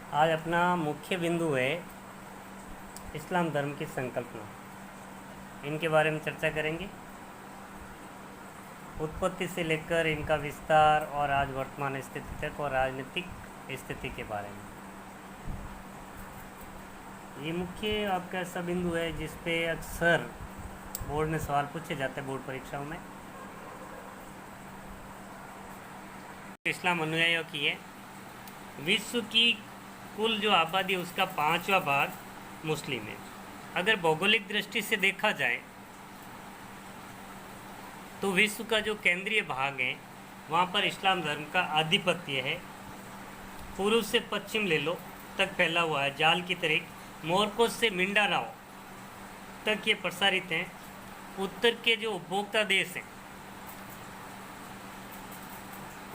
आज अपना मुख्य बिंदु है इस्लाम धर्म की संकल्पना। इनके बारे में चर्चा करेंगे। उत्पत्ति से लेकर इनका विस्तार और आज वर्तमान स्थिति तक और राजनीतिक स्थिति के बारे में। ये मुख्य आपका ऐसा बिंदु है जिस पे अक्सर बोर्ड में सवाल पूछे जाते हैं बोर्ड परीक्षाओं में। इस्लाम अनुयायियों की है। विश्व की कुल जो आबादी है उसका 5वां भाग मुस्लिम है। अगर भौगोलिक दृष्टि से देखा जाए तो विश्व का जो केंद्रीय भाग है वहाँ पर इस्लाम धर्म का आधिपत्य है। पूर्व से पश्चिम ले लो तक फैला हुआ है, जाल की तरह मोरकोस से मिंडानाओ तक ये प्रसारित हैं। उत्तर के जो उपभोक्ता देश हैं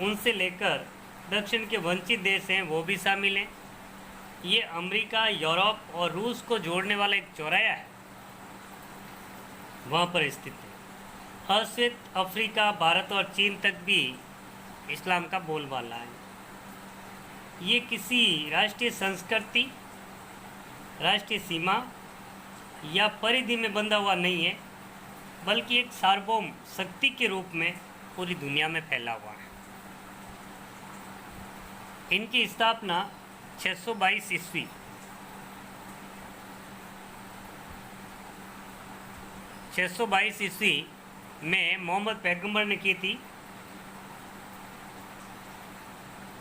उनसे लेकर दक्षिण के वंचित देश हैं वो भी शामिल हैं। ये अमेरिका, यूरोप और रूस को जोड़ने वाला एक चौराया है, वहाँ पर स्थित है। अश्वेत अफ्रीका, भारत और चीन तक भी इस्लाम का बोलबाला है। ये किसी राष्ट्रीय संस्कृति, राष्ट्रीय सीमा या परिधि में बंधा हुआ नहीं है, बल्कि एक सार्वभौम शक्ति के रूप में पूरी दुनिया में फैला हुआ है। इनकी स्थापना 622 ईस्वी 622 ईस्वी में मोहम्मद पैगंबर ने की थी।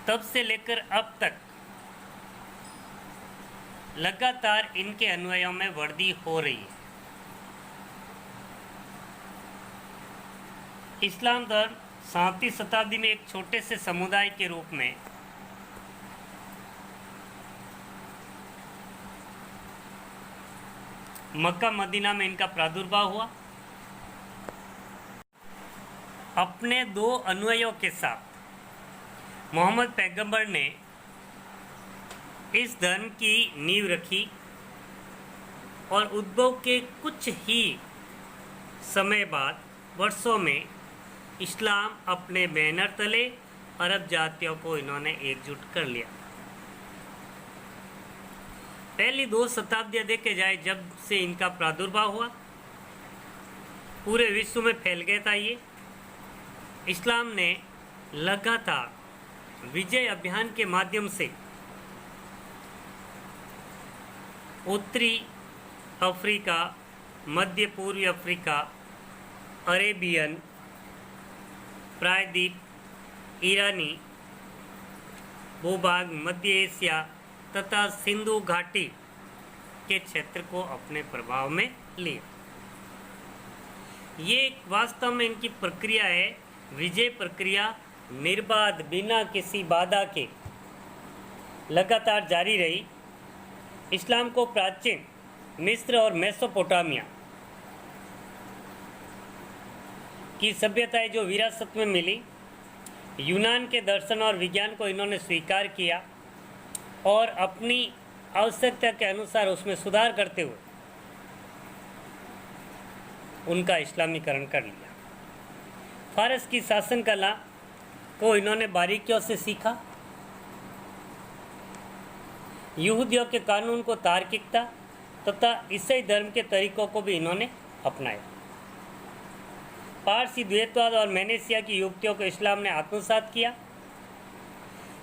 तब से लेकर अब तक लगातार इनके अनुयायियों में वृद्धि हो रही है। इस्लाम धर्म 7वीं शताब्दी में एक छोटे से समुदाय के रूप में मक्का मदीना में इनका प्रादुर्भाव हुआ। अपने 2 अनुयायियों के साथ मोहम्मद पैगंबर ने इस धर्म की नींव रखी और उद्भव के कुछ ही समय बाद वर्षों में इस्लाम अपने बैनर तले अरब जातियों को इन्होंने एकजुट कर लिया। पहली 2 शताब्दियाँ देखे जाए जब से इनका प्रादुर्भाव हुआ, पूरे विश्व में फैल गया था। ये इस्लाम ने लगातार विजय अभियान के माध्यम से उत्तरी अफ्रीका, मध्य पूर्वी अफ्रीका, अरेबियन प्रायद्वीप, ईरानी भूभाग, मध्य एशिया तथा सिंधु घाटी के क्षेत्र को अपने प्रभाव में लिया। ये वास्तव में इनकी प्रक्रिया है, विजय प्रक्रिया निर्बाध बिना किसी बाधा के लगातार जारी रही। इस्लाम को प्राचीन मिस्र और मेसोपोटामिया की सभ्यताएं जो विरासत में मिली, यूनान के दर्शन और विज्ञान को इन्होंने स्वीकार किया और अपनी आवश्यकता के अनुसार उसमें सुधार करते हुए उनका इस्लामीकरण कर लिया। फारस की शासन कला को इन्होंने बारीकियों से सीखा। यहूदियों के कानून को तार्किकता तथा ईसाई धर्म के तरीकों को भी इन्होंने अपनाया। पारसी द्वैतवाद और मैनेसिया की युक्तियों को इस्लाम ने आत्मसात किया।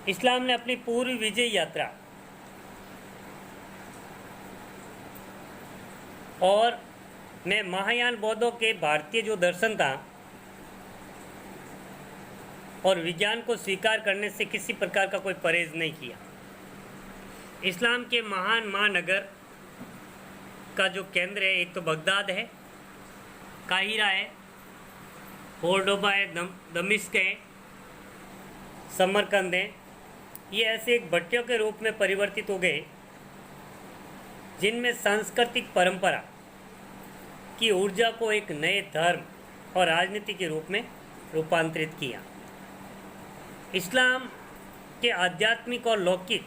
इस्लाम ने अपनी पूरी विजय यात्रा और में महायान बौद्धों के भारतीय जो दर्शन था और विज्ञान को स्वीकार करने से किसी प्रकार का कोई परहेज नहीं किया। इस्लाम के महान महानगर का जो केंद्र है, एक तो बगदाद है, काहिरा है, कोर्डोबा है, दमिश्क है, समरकंद है। ये ऐसे एक भट्टियों के रूप में परिवर्तित हो गए जिनमें सांस्कृतिक परंपरा की ऊर्जा को एक नए धर्म और राजनीति के रूप में रूपांतरित किया। इस्लाम के आध्यात्मिक और लौकिक,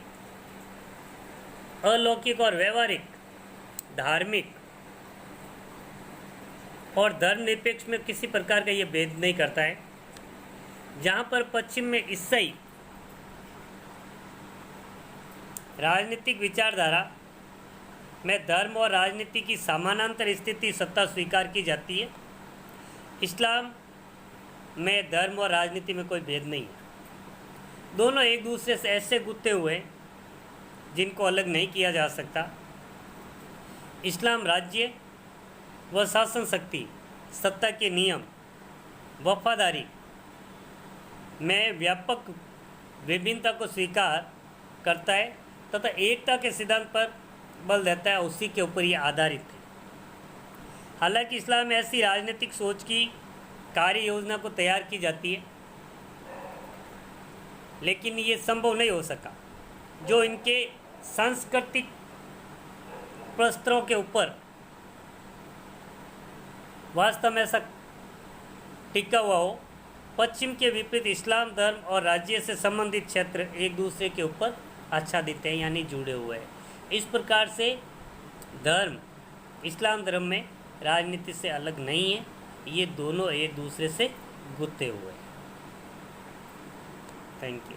अलौकिक और व्यवहारिक, धार्मिक और धर्मनिरपेक्ष में किसी प्रकार का ये भेद नहीं करता है। जहाँ पर पश्चिम में ईसाई राजनीतिक विचारधारा में धर्म और राजनीति की समानांतर स्थिति सत्ता स्वीकार की जाती है। इस्लाम में धर्म और राजनीति में कोई भेद नहीं है। दोनों एक दूसरे से ऐसे गुत्थे हुए हैं जिनको अलग नहीं किया जा सकता। इस्लाम राज्य व शासन शक्ति, सत्ता के नियम, वफादारी में व्यापक विभिन्नता को स्वीकार करता है तथा एकता के सिद्धांत पर बल देता है, उसी के ऊपर ये आधारित है। हालांकि इस्लाम में ऐसी राजनीतिक सोच की कार्य योजना को तैयार की जाती है, लेकिन ये संभव नहीं हो सका जो इनके सांस्कृतिक प्रस्तरों के ऊपर वास्तव में ऐसा टिका हुआ हो। पश्चिम के विपरीत इस्लाम धर्म और राज्य से संबंधित क्षेत्र एक दूसरे के ऊपर आच्छादित हैं, यानी जुड़े हुए हैं। इस प्रकार से धर्म इस्लाम धर्म में राजनीति से अलग नहीं है, ये दोनों एक दूसरे से गुत्थे हुए हैं। Thank you.